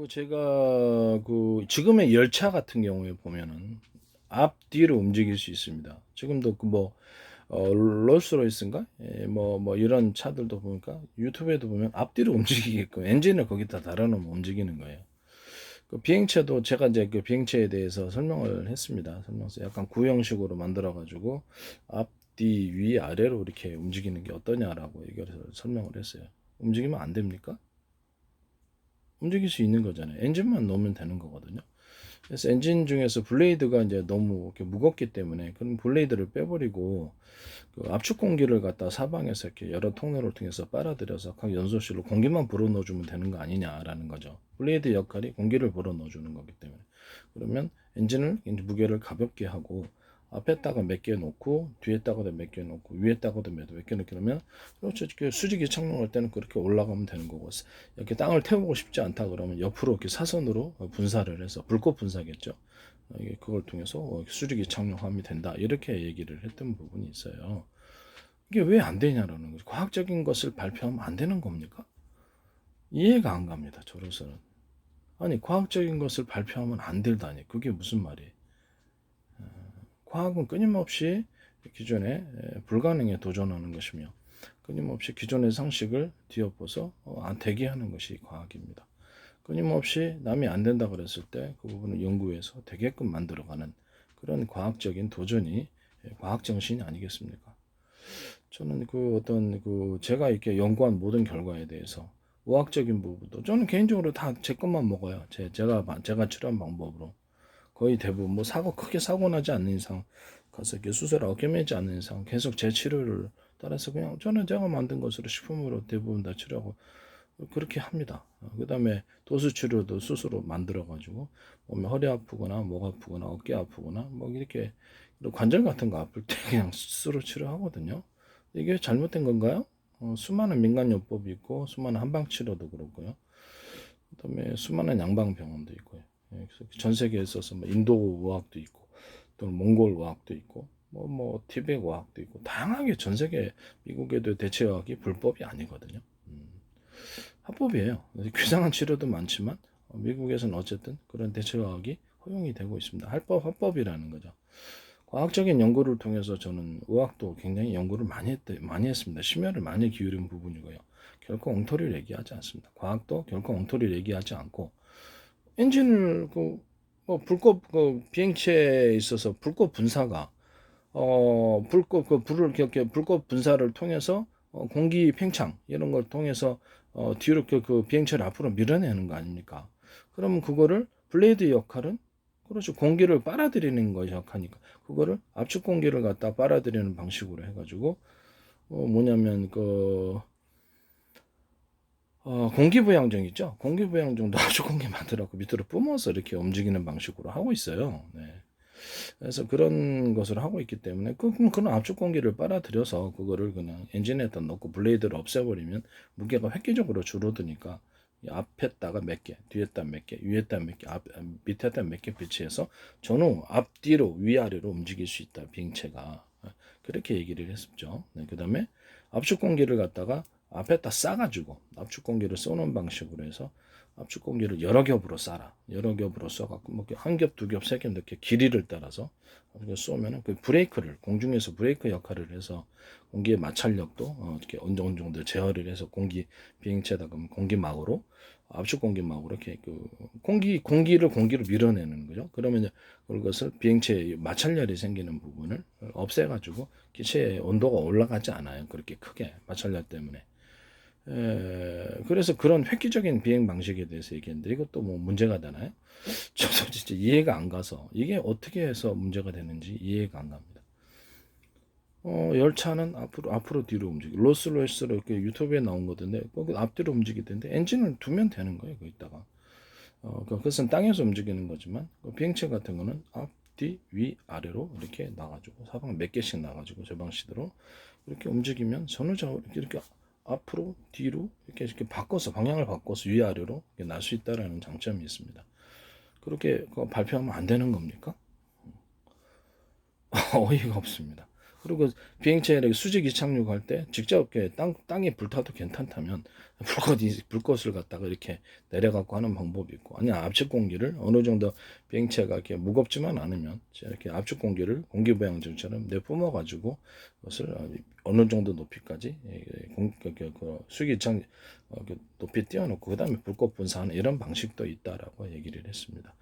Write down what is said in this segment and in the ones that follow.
제가 지금의 열차 같은 경우에 보면은 앞뒤로 움직일 수 있습니다. 지금도 롤스로이스인가? 예, 이런 차들도 보니까 유튜브에도 보면 앞뒤로 움직이게끔 엔진을 거기다 달아놓으면 움직이는 거예요. 비행체도 제가 이제 그 비행체에 대해서 설명을 했습니다. 설명서 약간 구형식으로 만들어가지고 앞뒤 위 아래로 이렇게 움직이는 게 어떠냐라고 얘기해서 설명을 했어요. 움직이면 안 됩니까? 움직일 수 있는 거잖아요. 엔진만 넣으면 되는 거거든요. 그래서 엔진 중에서 블레이드가 이제 너무 이렇게 무겁기 때문에 그런 블레이드를 빼버리고 압축 공기를 갖다 사방에서 이렇게 여러 통로를 통해서 빨아들여서 각 연소실로 공기만 불어넣어주면 되는 거 아니냐라는 거죠. 블레이드 역할이 공기를 불어넣어주는 거기 때문에 그러면 엔진을 이제 무게를 가볍게 하고 앞에다가 몇 개 놓고 뒤에다가도 몇 개 놓고 위에다가도 몇 개 놓게 하면 그렇죠. 수직이 착륙할 때는 그렇게 올라가면 되는 거고 이렇게 땅을 태우고 싶지 않다 그러면 옆으로 이렇게 사선으로 분사를 해서 불꽃 분사겠죠. 그걸 통해서 수직이 착륙하면 된다 이렇게 얘기를 했던 부분이 있어요. 이게 왜 안 되냐라는 거죠. 과학적인 것을 발표하면 안 되는 겁니까? 이해가 안 갑니다. 저로서는. 아니 과학적인 것을 발표하면 안 된다니 그게 무슨 말이에요? 과학은 끊임없이 기존의 불가능에 도전하는 것이며 끊임없이 기존의 상식을 뒤엎어서 대기하는 것이 과학입니다. 끊임없이 남이 안 된다 그랬을 때 그 부분을 연구해서 되게끔 만들어가는 그런 과학적인 도전이 과학 정신이 아니겠습니까? 저는 제가 이렇게 연구한 모든 결과에 대해서 의학적인 부분도 저는 개인적으로 다 제 것만 먹어요. 제가 치료한 방법으로. 거의 대부분 크게 사고 나지 않는 이상 가서 이렇게 수술 어깨매지 않는 이상 계속 제 치료를 따라서 그냥 저는 제가 만든 것으로 식품으로 대부분 다 치료하고 그렇게 합니다. 그 다음에 도수 치료도 스스로 만들어 가지고 몸에 허리 아프거나 목 아프거나 어깨 아프거나 이렇게 관절 같은 거 아플 때 그냥 스스로 치료하거든요. 이게 잘못된 건가요? 수많은 민간요법이 있고 수많은 한방치료도 그렇고요. 그다음에 수많은 양방병원도 있고요. 그래서 전 세계에 있어서 인도 의학도 있고 또는 몽골 의학도 있고 티베트 의학도 있고 다양하게 전 세계 미국에도 대체의학이 불법이 아니거든요. 합법이에요. 귀상한 치료도 많지만 미국에서는 어쨌든 그런 대체의학이 허용이 되고 있습니다. 합법이라는 거죠. 과학적인 연구를 통해서 저는 의학도 굉장히 연구를 많이 했습니다. 심혈을 많이 기울인 부분이고요. 결코 엉터리를 얘기하지 않습니다. 과학도 결코 엉터리를 얘기하지 않고 엔진을 불꽃 비행체에 있어서 불꽃 분사가 불꽃 불을 이렇게 불꽃 분사를 통해서 공기 팽창 이런 걸 통해서 뒤로 비행체를 앞으로 밀어내는 거 아닙니까? 그러면 그거를 블레이드 역할은 그렇죠. 공기를 빨아들이는 것이 역하니까 그거를 압축 공기를 갖다 빨아들이는 방식으로 해가지고 뭐냐면 공기부양정 있죠? 공기부양정도 압축 공기 만들어갖고 밑으로 뿜어서 이렇게 움직이는 방식으로 하고 있어요. 네. 그래서 그런 것을 하고 있기 때문에 그런 압축 공기를 빨아들여서 그거를 그냥 엔진에다 넣고 블레이드를 없애버리면 무게가 획기적으로 줄어드니까 앞에다가 몇 개, 뒤에다 몇 개, 위에다 몇 개, 밑에다 몇 개 배치해서 전후 앞뒤로 위아래로 움직일 수 있다 비행체가 그렇게 얘기를 했었죠. 네, 그 다음에 압축 공기를 갖다가 앞에다 싸가지고 압축 공기를 쏘는 방식으로 해서 압축 공기를 여러 겹으로 쏴라. 여러 겹으로 쏴갖고 한 겹, 두 겹, 세 겹 이렇게 길이를 따라서 쏘면은 그 브레이크를 공중에서 브레이크 역할을 해서 공기의 마찰력도 이렇게 어느 정도 제어를 해서 비행체다 그러면 공기막으로 압축 공기막으로 이렇게 공기를 밀어내는 거죠. 그러면 그것을 비행체에 마찰열이 생기는 부분을 없애가지고 기체의 온도가 올라가지 않아요. 그렇게 크게 마찰열 때문에. 그래서 그런 획기적인 비행 방식에 대해서 얘기했는데 이것도 문제가 되나요? 저도 진짜 이해가 안 가서 이게 어떻게 해서 문제가 되는지 이해가 안 갑니다. 열차는 앞으로 뒤로 로스로이스로 이렇게 유튜브에 나온 거던데 거기 앞뒤로 움직이던데 엔진을 두면 되는 거예요. 거기다가 그것은 땅에서 움직이는 거지만 비행체 같은 거는 앞, 뒤, 위, 아래로 이렇게 나가지고 사방 몇 개씩 나가지고 저 방식으로 이렇게 움직이면 전후좌우 이렇게 앞으로 뒤로 이렇게 바꿔서 방향을 바꿔서 위아래로 날 수 있다라는 장점이 있습니다. 그렇게 발표하면 안 되는 겁니까? 어이가 없습니다. 그리고 비행체에 수직 이착륙할 때 직접 땅에 불타도 괜찮다면 불꽃을 갖다가 이렇게 내려갖고 하는 방법이 있고, 아니 압축 공기를 어느 정도 비행체가 이렇게 무겁지만 않으면 이렇게 압축 공기를 공기부양정처럼 내뿜어 가지고 그것을 어느 정도 높이까지 수기창 높이 띄워놓고 그 다음에 불꽃 분사하는 이런 방식도 있다라고 얘기를 했습니다.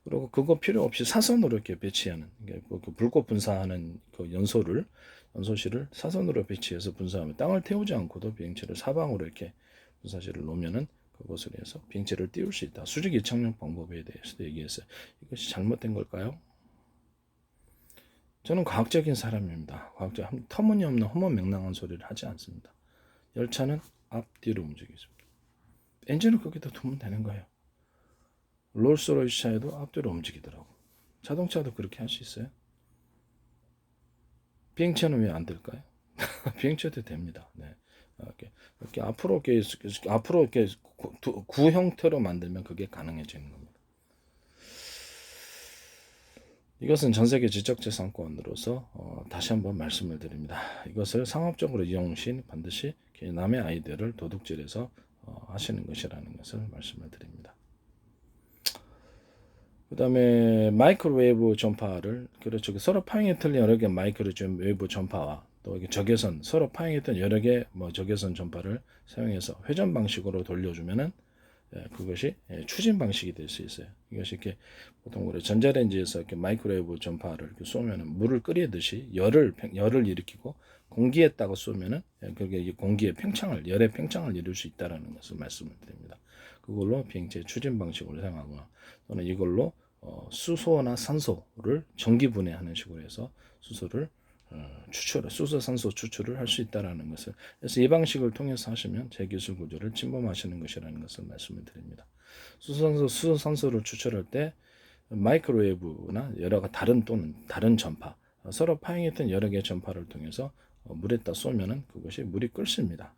그리고 그거 필요 없이 사선으로 이렇게 배치하는 그 불꽃 분사하는 그 연소실을 사선으로 배치해서 분사하면 땅을 태우지 않고도 비행체를 사방으로 이렇게 분사실을 놓으면은 그것을 해서 비행체를 띄울 수 있다. 수직 이착륙 방법에 대해서도 얘기했어요. 이것이 잘못된 걸까요? 저는 과학적인 사람입니다. 터무니없는 허무맹랑한 소리를 하지 않습니다. 열차는 앞뒤로 움직이습니다. 엔진을 거기다 두면 되는 거예요. 롤스로이스 차에도 앞뒤로 움직이더라고. 자동차도 그렇게 할 수 있어요. 비행체는 왜 안 될까요? 비행체도 됩니다. 네. 이렇게 앞으로 이렇게 구 형태로 만들면 그게 가능해지는 겁니다. 이것은 전세계 지적재산권으로서 다시 한번 말씀을 드립니다. 이것을 상업적으로 이용 시 반드시 남의 아이디어를 도둑질해서 하시는 것이라는 것을 말씀을 드립니다. 그 다음에 마이크로웨이브 전파를, 그렇죠. 서로 파행했던 여러 개 마이크로웨이브 전파와 또 적외선, 서로 파행했던 여러 개 적외선 전파를 사용해서 회전 방식으로 돌려주면은 그것이 추진 방식이 될 수 있어요. 이것이 이렇게 보통 우리 전자레인지에서 이렇게 마이크로웨이브 전파를 이렇게 쏘면은 물을 끓이듯이 열을 일으키고 공기에다가 쏘면은 그게 공기의 팽창을, 열의 팽창을 이룰 수 있다라는 것을 말씀을 드립니다. 그걸로 비행체 추진 방식으로 사용하거나 또는 이걸로 수소나 산소를 전기 분해하는 식으로 해서 수소, 산소 추출을 할 수 있다라는 것을, 그래서 이 방식을 통해서 하시면 제 기술 구조를 침범하시는 것이라는 것을 말씀을 드립니다. 수소, 산소를 추출할 때 마이크로웨이브나 여러 다른 전파, 서로 파행했던 여러 개의 전파를 통해서 물에다 쏘면은 그것이 물이 끓습니다.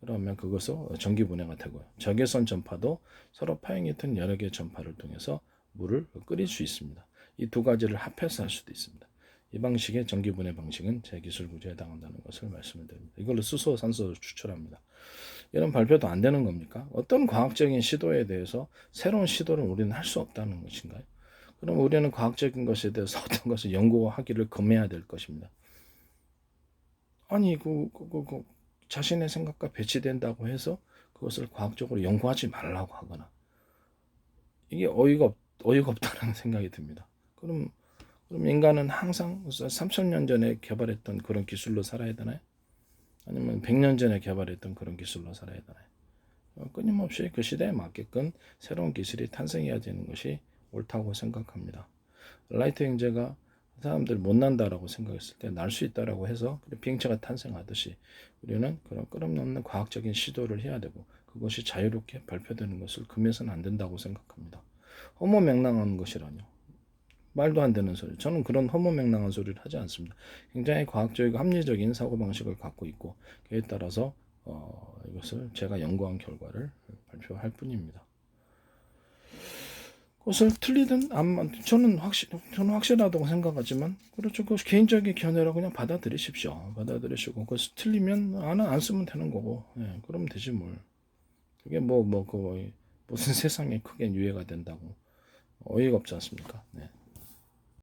그러면 그것은 전기 분해가 되고요. 적외선 전파도 서로 파행했던 여러 개의 전파를 통해서 물을 끓일 수 있습니다. 이 두 가지를 합해서 할 수도 있습니다. 이 방식의 전기 분해 방식은 제 기술 구조에 해당한다는 것을 말씀을 드립니다. 이걸로 수소, 산소를 추출합니다. 이런 발표도 안 되는 겁니까? 어떤 과학적인 시도에 대해서 새로운 시도를 우리는 할 수 없다는 것인가요? 그럼 우리는 과학적인 것에 대해서 어떤 것을 연구하기를 금해야 될 것입니다. 아니 자신의 생각과 배치된다고 해서 그것을 과학적으로 연구하지 말라고 하거나, 이게 어이가 없다는 생각이 듭니다. 그럼 인간은 항상 3,000년 전에 개발했던 그런 기술로 살아야 되나요? 아니면 100년 전에 개발했던 그런 기술로 살아야 되나요? 끊임없이 그 시대에 맞게끔 새로운 기술이 탄생해야 되는 것이 옳다고 생각합니다. 라이트 형제가 사람들이 못 난다라고 생각했을 때 날 수 있다라고 해서 비행체가 탄생하듯이 우리는 그런 끊임없는 과학적인 시도를 해야 되고, 그것이 자유롭게 발표되는 것을 금해서는 안 된다고 생각합니다. 허무맹랑한 것이라뇨. 말도 안 되는 소리. 저는 그런 허무맹랑한 소리를 하지 않습니다. 굉장히 과학적이고 합리적인 사고방식을 갖고 있고, 그에 따라서 이것을 제가 연구한 결과를 발표할 뿐입니다. 그것을 틀리든 저는 확실하다고 생각하지만, 그렇죠. 그 개인적인 견해라고 그냥 받아들이십시오. 받아들이시고 그것을 틀리면 안 쓰면 되는 거고, 그러면 되지 뭘. 그게 무슨 세상에 크게 유해가 된다고 어이가 없지 않습니까? 네.